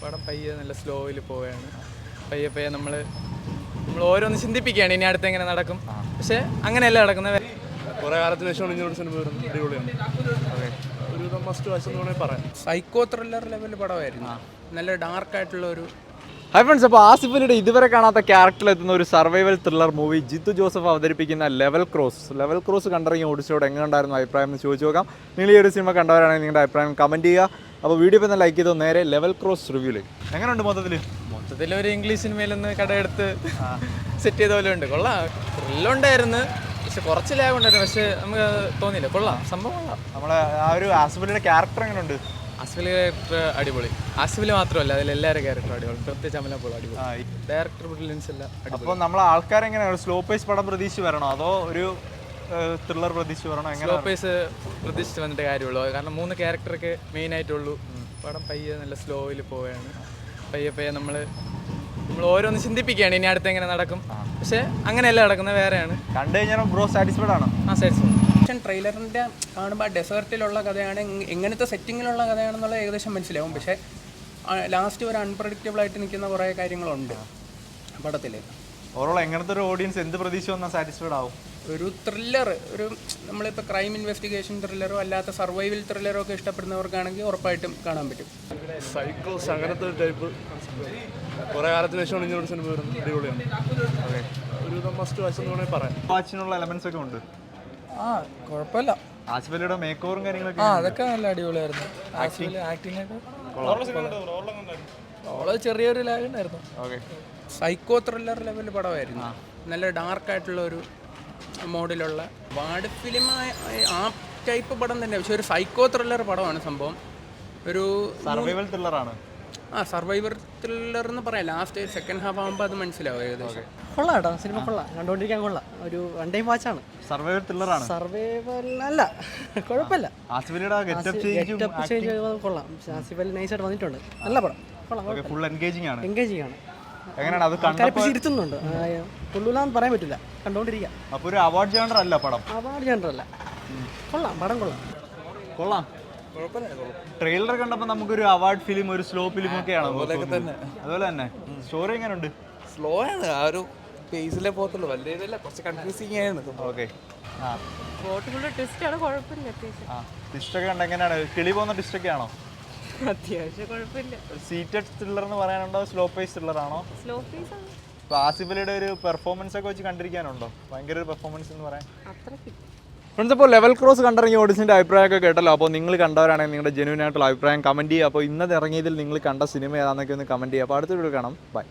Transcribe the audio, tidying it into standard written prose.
പടം പയ്യെ നല്ല സ്ലോയിൽ പോവുകയാണ്. പയ്യെ പയ്യെ നമ്മൾ ഓരോന്ന് ചിന്തിപ്പിക്കുകയാണ് ഇനി അടുത്ത് എങ്ങനെ നടക്കും. പക്ഷേ അങ്ങനെയല്ല നടക്കുന്നത്. കുറേ കാലത്തിന് ശേഷമാണ് ഇങ്ങനൊരു സിനിമ വരുന്നത്. അടിപൊളിയാണ്. ഒരു മസ്റ്റ് വാച്ച് എന്ന് വേണമെങ്കിൽ പറയാം. സൈക്കോ ത്രില്ലർ ലെവൽ പടമായിരുന്നു. നല്ല ഡാർക്കായിട്ടുള്ള ഒരു ഹൈ ഫ്രണ്ട്സ്, അപ്പോൾ ആസിഫ് അലിയുടെ ഇതുവരെ കാണാത്ത ക്യാരക്ടറിൽ എത്തുന്ന ഒരു survival thriller movie Jeethu Joseph അവതരിപ്പിക്കുന്ന ലെവൽ ക്രോസ് കണ്ടിറങ്ങി ഓടിച്ചോട് എങ്ങനെ ഉണ്ടായിരുന്നു അഭിപ്രായം എന്ന് ചോദിച്ചു നോക്കാം. നിങ്ങൾ ഈ ഒരു സിനിമ കണ്ടവരാണെങ്കിൽ നിങ്ങളുടെ അഭിപ്രായം കമൻറ്റ് ചെയ്യുക. അപ്പോൾ വീഡിയോ ഇപ്പോൾ ലൈക്ക് ചെയ്തോ. നേരെ ലെവൽ ക്രോസ് റിവ്യൂലേക്ക്. എങ്ങനെയുണ്ട് മൊത്തത്തിൽ ഒരു ഇംഗ്ലീഷ് സിനിമയിൽ നിന്ന് കടയെടുത്ത് സെറ്റ് ചെയ്ത പോലെ ഉണ്ട്. കൊള്ളാം, ത്രില്ലുണ്ടായിരുന്നു, പക്ഷെ കുറച്ച് ലാഗ് ഉണ്ടായിരുന്നു. പക്ഷെ നമുക്ക് തോന്നിയില്ല. കൊള്ളാം, സംഭവം കൊള്ളാം. നമ്മളെ ആ ഒരു ആസിഫ് അലിയുടെ ക്യാരക്ടർ എങ്ങനെയുണ്ട്? ആസിഫിലെ ക്യാരക്ടർ അടിപൊളി. ആസിഫിൽ മാത്രമല്ല, അതിൽ എല്ലാവരും ക്യാരക്ടർ അടിപൊളി. പ്രത്യേകിച്ച് അമലപ്പോൾ അടിപൊളി. ഡയറക്ടർ ബ്രില്യൻസ് എല്ലാം. അപ്പോൾ നമ്മളെ ആൾക്കാരെങ്ങനെയാണ് ഒരു സ്ലോ പേസ് പടം പ്രതീക്ഷിച്ച് വരണോ അതോ ഒരു ത്രില്ലർ പ്രതീക്ഷിച്ച് വരണോ? എങ്ങനെ സ്ലോ പേസ് പ്രതീക്ഷിച്ച് വന്നിട്ട് കാര്യമുള്ളൂ. കാരണം 3 ക്യാരക്ടറൊക്കെ മെയിൻ ആയിട്ടുള്ളൂ. പടം പയ്യെ നല്ല സ്ലോയിൽ പോവുകയാണ്. പയ്യെ പയ്യെ നമ്മൾ ഓരോന്ന് ചിന്തിപ്പിക്കുകയാണ് ഇനി അടുത്ത് എങ്ങനെ നടക്കും. പക്ഷേ അങ്ങനെയല്ല നടക്കുന്നത്, വേറെയാണ്. കണ്ടു കഴിഞ്ഞാൽ ബ്രോ സാറ്റിസ്ഫൈഡ് ആണോ? സാറ്റിസ്ഫൈഡ്. ട്രെയിലറിൻ്റെ കാണുമ്പോൾ ആ ഡെസേർട്ടിലുള്ള കഥയാണ്, എങ്ങനത്തെ സെറ്റിങ്ങിലുള്ള കഥയാണെന്നുള്ളത് ഏകദേശം മനസ്സിലാവും. പക്ഷേ ലാസ്റ്റ് ഒരു അൺപ്രഡിക്റ്റബിൾ ആയിട്ട് നിൽക്കുന്ന കുറേ കാര്യങ്ങളുണ്ട് പടത്തിൽ. ഓവറോൾ എങ്ങനത്തെ ഒരു ഓഡിയൻസ് എന്ത് പ്രതീക്ഷ വന്നാൽ സാറ്റിസ്ഫൈഡ് ആവും? ഒരു ത്രില്ലർ, ഒരു നമ്മളിപ്പോൾ ക്രൈം ഇൻവെസ്റ്റിഗേഷൻ ത്രില്ലറോ അല്ലാത്ത സർവൈവൽ ത്രില്ലറോ ഒക്കെ ഇഷ്ടപ്പെടുന്നവർക്കാണെങ്കിൽ ഉറപ്പായിട്ടും കാണാൻ പറ്റും. സൈക്കോസ് അങ്ങനത്തെ ഒരു ടൈപ്പ്. കുറേ കാലത്തിന് ശേഷമാണ് ഇങ്ങനൊരു സിനിമ വരുന്നത്. അടിപൊളിയാണ്. ഒരു മസ്റ്റ് വാച്ച് എന്ന് വേണമെങ്കിൽ പറയാം. വാച്ചിനുള്ള എലമെന്റ്സ് ഒക്കെ ഉണ്ട്. കുഴപ്പമില്ല. ആസിഫ് അലിയുടെ മേക്ക് ഓവറും കാര്യങ്ങളൊക്കെ അതൊക്കെ നല്ല അടിപൊളിയായിരുന്നു. ആക്ടിങ് ഒക്കെ ചെറിയൊരു ലാഗ് ഉണ്ടായിരുന്നു. സൈക്കോ ത്രില്ലർ ലെവൽ പടമായിരുന്നു. നല്ല ഡാർക്കായിട്ടുള്ള ഒരു മോഡിലുള്ള വാർഡ് ഫിലിം ആ ടൈപ്പ് പടം തന്നെ. പക്ഷെ ഒരു സൈക്കോ ത്രില്ലർ പടമാണ് സംഭവം. ഒരു സർവൈവൽ ത്രില്ലറാണ്. സർവൈവർ ത്രില്ലർ എന്ന് പറയാം. ലാസ്റ്റ് സെക്കൻഡ് ഹാഫ് ആകുമ്പോൾ അത് മനസ്സിലാവും ഏകദേശം. കൊള്ളാം കേട്ടോ, സിനിമ കൊള്ളാം, കണ്ടുകൊണ്ടിരിക്കാൻ കൊള്ളാം. ഒരു വൺ ടൈം വാച്ചാണ്. സർവൈവൽ ത്രില്ലറാണ്. സർവൈവൽ അല്ല, കുഴപ്പമില്ല. ആസിഫ് അലിയുടെ ഗെറ്റപ്പ് ചേഞ്ച് കൊള്ളാം. ആസിഫ് അലി നൈസായിട്ട് വന്നിട്ടുണ്ട്. നല്ല പടം, കൊള്ളാം. ഫുൾ എൻഗേജിംഗ് ആണ്. എൻഗേജിങ് ആണ്. എങ്ങനെയാണ് അത് ആൾക്കാരെ ഇരുത്തുന്നുണ്ട്. കൊള്ളൂലാന്ന് പറയാൻ പറ്റില്ല, കണ്ടുകൊണ്ടിരിക്കുക. അപ്പൊ ഒരു അവാർഡ് ജേണർ അല്ല പടം. അവാർഡ് ജനറല്ല, കൊള്ളാം, പടം കൊള്ളാം. ട്രെയിലർ കണ്ടപ്പോൾ നമുക്കൊരു അവാർഡ് ഫിലിം, ഒരു സ്ലോ ഫിലിം ഒക്കെയാണ് അതുപോലെ തന്നെ. സ്റ്റോറി എങ്ങനെയുണ്ട്? സ്ലോ ആണ്, ആ ഒരു പേസിലെ പോകത്തുള്ളൂ. വലിയ ഇതല്ല, കുറച്ച് കൺഫ്യൂസിങ് ആണ്. ഓക്കെ. ട്വിസ്റ്റാണ്, കുഴപ്പമില്ല. ട്വിസ്റ്റൊക്കെ കണ്ട എങ്ങനെയാണ്? കിളി പോകുന്ന ട്വിസ്റ്റൊക്കെ ആണോ? അത്യാവശ്യം കുഴപ്പമില്ല. സീറ്റഡ് ത്രില്ലർ എന്ന് പറയാനുണ്ടോ സ്ലോ പേസ് ത്രില്ലർ ആണോ? സ്ലോ പേസ് ആണ്. ഇപ്പൊ ആസിഫ് അലിയുടെ ഒരു പെർഫോമൻസ് ഒക്കെ വെച്ച് കണ്ടിരിക്കാനുണ്ടോ? ഭയങ്കര ഒരു പെർഫോമൻസ് എന്ന് പറയാൻ. ഫ്രണ്ട്സ്, അപ്പോൾ ലെവൽ ക്രോസ് കണ്ടിറങ്ങിയ ഓഡിയൻസിൻ്റെ അഭിപ്രായമൊക്കെ കേട്ടല്ലോ. അപ്പോൾ നിങ്ങൾ കണ്ടവരാണെങ്കിൽ നിങ്ങളുടെ ജെന്യൂൻ ആയിട്ടുള്ള അഭിപ്രായം കമൻറ്റ് ചെയ്യുക. അപ്പോൾ ഇന്നത് ഇറങ്ങിയതിൽ നിങ്ങൾ കണ്ട സിനിമ ഏതാണെന്നൊക്കെ ഒന്ന് കമൻറ്റ് ചെയ്യുക. അപ്പോൾ അടുത്ത വീഡിയോ കാണാം. ബൈ.